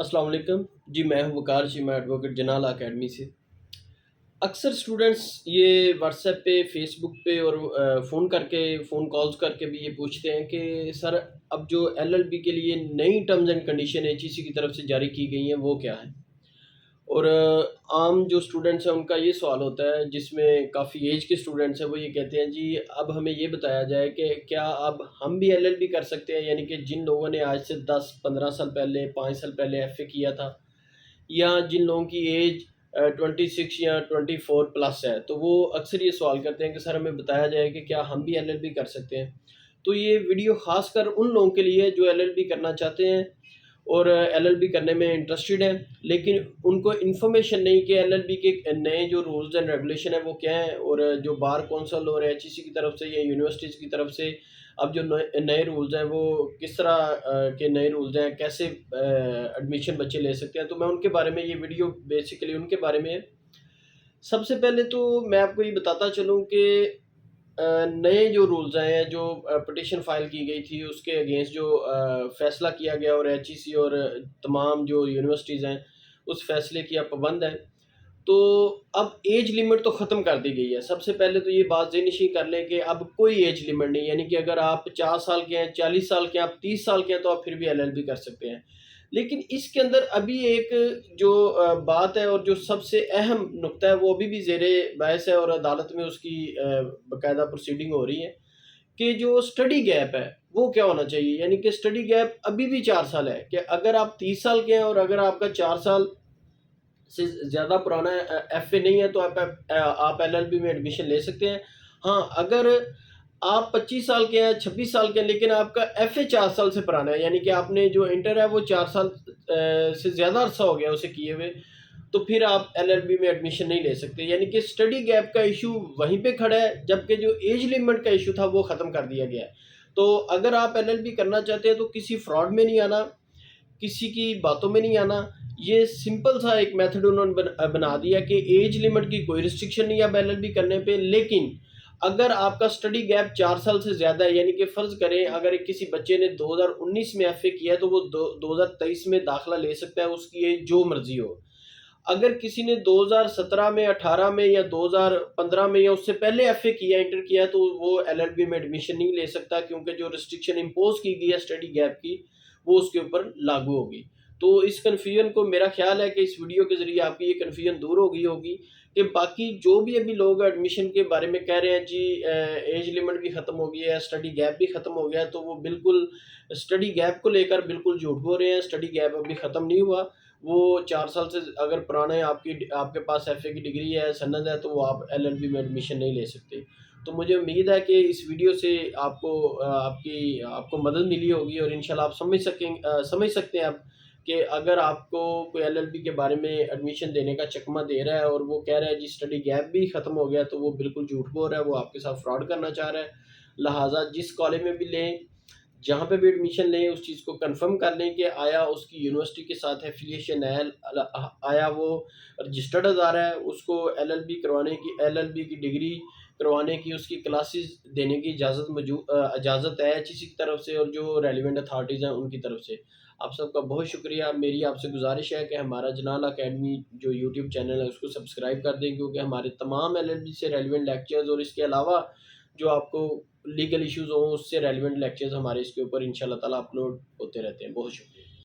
السلام علیکم جی، میں ہوں وقار جی، میں ایڈوکیٹ جنال اکیڈمی سے۔ اکثر اسٹوڈنٹس یہ واٹس ایپ پہ، فیس بک پہ اور فون کالز کر کے بھی یہ پوچھتے ہیں کہ سر اب جو ایل ایل بی کے لیے نئی terms and condition H E C کی طرف سے جاری کی گئی ہیں وہ کیا ہیں؟ اور عام جو اسٹوڈنٹس ہیں ان کا یہ سوال ہوتا ہے، جس میں کافی ایج کے اسٹوڈنٹس ہیں، وہ یہ کہتے ہیں جی اب ہمیں یہ بتایا جائے کہ کیا اب ہم بھی ایل ایل بی کر سکتے ہیں؟ یعنی کہ جن لوگوں نے آج سے 10-15 سال پہلے، 5 سال پہلے ایف اے کیا تھا، یا جن لوگوں کی ایج 26 یا 24 پلس ہے، تو وہ اکثر یہ سوال کرتے ہیں کہ سر ہمیں بتایا جائے کہ کیا ہم بھی ایل ایل بی کر سکتے ہیں؟ تو یہ ویڈیو خاص کر ان لوگوں کے لیے جو ایل ایل بی کرنا چاہتے ہیں اور ایل ایل بی کرنے میں انٹرسٹڈ ہیں، لیکن ان کو انفارمیشن نہیں کہ ایل ایل بی کے نئے جو رولز اینڈ ریگولیشن ہیں وہ کیا ہیں، اور جو بار کونسل اور ایچ ای سی کی طرف سے یا یونیورسٹیز کی طرف سے اب جو نئے رولز ہیں وہ کس طرح کے نئے رولز ہیں، کیسے ایڈمیشن بچے لے سکتے ہیں۔ تو میں ان کے بارے میں یہ ویڈیو بیسیکلی ان کے بارے میں ہے۔ سب سے پہلے تو میں آپ کو یہ بتاتا چلوں کہ نئے جو رولز آئے ہیں، جو پٹیشن فائل کی گئی تھی اس کے اگینسٹ جو فیصلہ کیا گیا، اور ایچ ای سی اور تمام جو یونیورسٹیز ہیں اس فیصلے کی اب پابند ہیں، تو اب ایج لمٹ تو ختم کر دی گئی ہے۔ سب سے پہلے تو یہ بات ذہن نشین کر لیں کہ اب کوئی ایج لمٹ نہیں، یعنی کہ اگر آپ 50 سال کے ہیں، 40 سال کے ہیں، آپ 30 سال کے ہیں، تو آپ پھر بھی ایل ایل بی کر سکتے ہیں۔ لیکن اس کے اندر ابھی ایک جو بات ہے اور جو سب سے اہم نقطہ ہے وہ ابھی بھی زیر بحث ہے، اور عدالت میں اس کی باقاعدہ پروسیڈنگ ہو رہی ہے کہ جو سٹڈی گیپ ہے وہ کیا ہونا چاہیے۔ یعنی کہ سٹڈی گیپ ابھی بھی 4 سال ہے، کہ اگر آپ 30 سال کے ہیں اور اگر آپ کا 4 سال سے زیادہ پرانا ایف اے نہیں ہے تو آپ ایل ایل بی میں ایڈمیشن لے سکتے ہیں۔ ہاں، اگر آپ 25 سال کے ہیں، 26 سال کے ہیں، لیکن آپ کا ایف اے 4 سال سے پرانا ہے، یعنی کہ آپ نے جو انٹر ہے وہ 4 سال سے زیادہ عرصہ ہو گیا اسے کیے ہوئے، تو پھر آپ ایل ایل بی میں ایڈمیشن نہیں لے سکتے۔ یعنی کہ سٹڈی گیپ کا ایشو وہیں پہ کھڑا ہے، جبکہ جو ایج لمٹ کا ایشو تھا وہ ختم کر دیا گیا ہے۔ تو اگر آپ ایل ایل بی کرنا چاہتے ہیں تو کسی فراڈ میں نہیں آنا، کسی کی باتوں میں نہیں آنا۔ یہ سمپل سا ایک میتھڈ انہوں نے بنا دیا کہ ایج لمٹ کی کوئی ریسٹرکشن نہیں ہے اب ایل ایل بی کرنے پہ، لیکن اگر آپ کا سٹڈی گیپ 4 سال سے زیادہ ہے، یعنی کہ فرض کریں اگر کسی بچے نے 2019 میں ایف اے کیا ہے تو وہ 2023 میں داخلہ لے سکتا ہے، اس کی ایج جو مرضی ہو۔ اگر کسی نے 2017 میں، 18 میں یا 2015 میں یا اس سے پہلے ایف اے کیا، انٹر کیا، تو وہ ایل ایل بی میں ایڈمیشن نہیں لے سکتا، کیونکہ جو ریسٹرکشن امپوز کی گئی ہے سٹڈی گیپ کی وہ اس کے اوپر لاگو ہوگی۔ تو اس کنفیوژن کو، میرا خیال ہے کہ اس ویڈیو کے ذریعے آپ کی یہ کنفیوژن دور ہو گئی ہوگی کہ باقی جو بھی ابھی لوگ ایڈمیشن کے بارے میں کہہ رہے ہیں جی ایج لمٹ بھی ختم ہو گئی ہے، سٹڈی گیپ بھی ختم ہو گیا ہے، تو وہ بالکل سٹڈی گیپ کو لے کر بالکل جھوٹ بول رہے ہیں۔ سٹڈی گیپ ابھی ختم نہیں ہوا، وہ 4 سال سے اگر پرانے آپ کے پاس ایف اے کی ڈگری ہے، سند ہے، تو وہ آپ ایل ایل بی میں ایڈمیشن نہیں لے سکتے۔ تو مجھے امید ہے کہ اس ویڈیو سے آپ کو مدد ملی ہوگی، اور انشاءاللہ آپ سمجھ سکتے ہیں اب کہ اگر آپ کو کوئی ایل ایل بی کے بارے میں ایڈمیشن دینے کا چکمہ دے رہا ہے اور وہ کہہ رہا ہے جی سٹڈی گیپ بھی ختم ہو گیا، تو وہ بالکل جھوٹ بول رہا ہے، وہ آپ کے ساتھ فراڈ کرنا چاہ رہا ہے۔ لہٰذا جس کالج میں بھی لیں، جہاں پہ بھی ایڈمیشن لیں، اس چیز کو کنفرم کر لیں کہ آیا اس کی یونیورسٹی کے ساتھ ایفیلیشن ہے، آیا وہ رجسٹرڈ ادارہ ہے، اس کو ایل ایل بی کروانے کی، ایل ایل بی کی ڈگری کروانے کی، اس کی کلاسز دینے کی اجازت ہے ایچ ای سی کی طرف سے اور جو ریلیونٹ اتھارٹیز ہیں ان کی طرف سے۔ آپ سب کا بہت شکریہ۔ میری آپ سے گزارش ہے کہ ہمارا جنال اکیڈمی جو یوٹیوب چینل ہے اس کو سبسکرائب کر دیں، کیونکہ ہمارے تمام ایل ایل بی سے ریلیونٹ لیکچرز، اور اس کے علاوہ جو آپ کو لیگل ایشوز ہوں اس سے ریلیونٹ لیکچرز ہمارے اس کے اوپر انشاءاللہ تعالیٰ اپلوڈ ہوتے رہتے ہیں۔ بہت شکریہ۔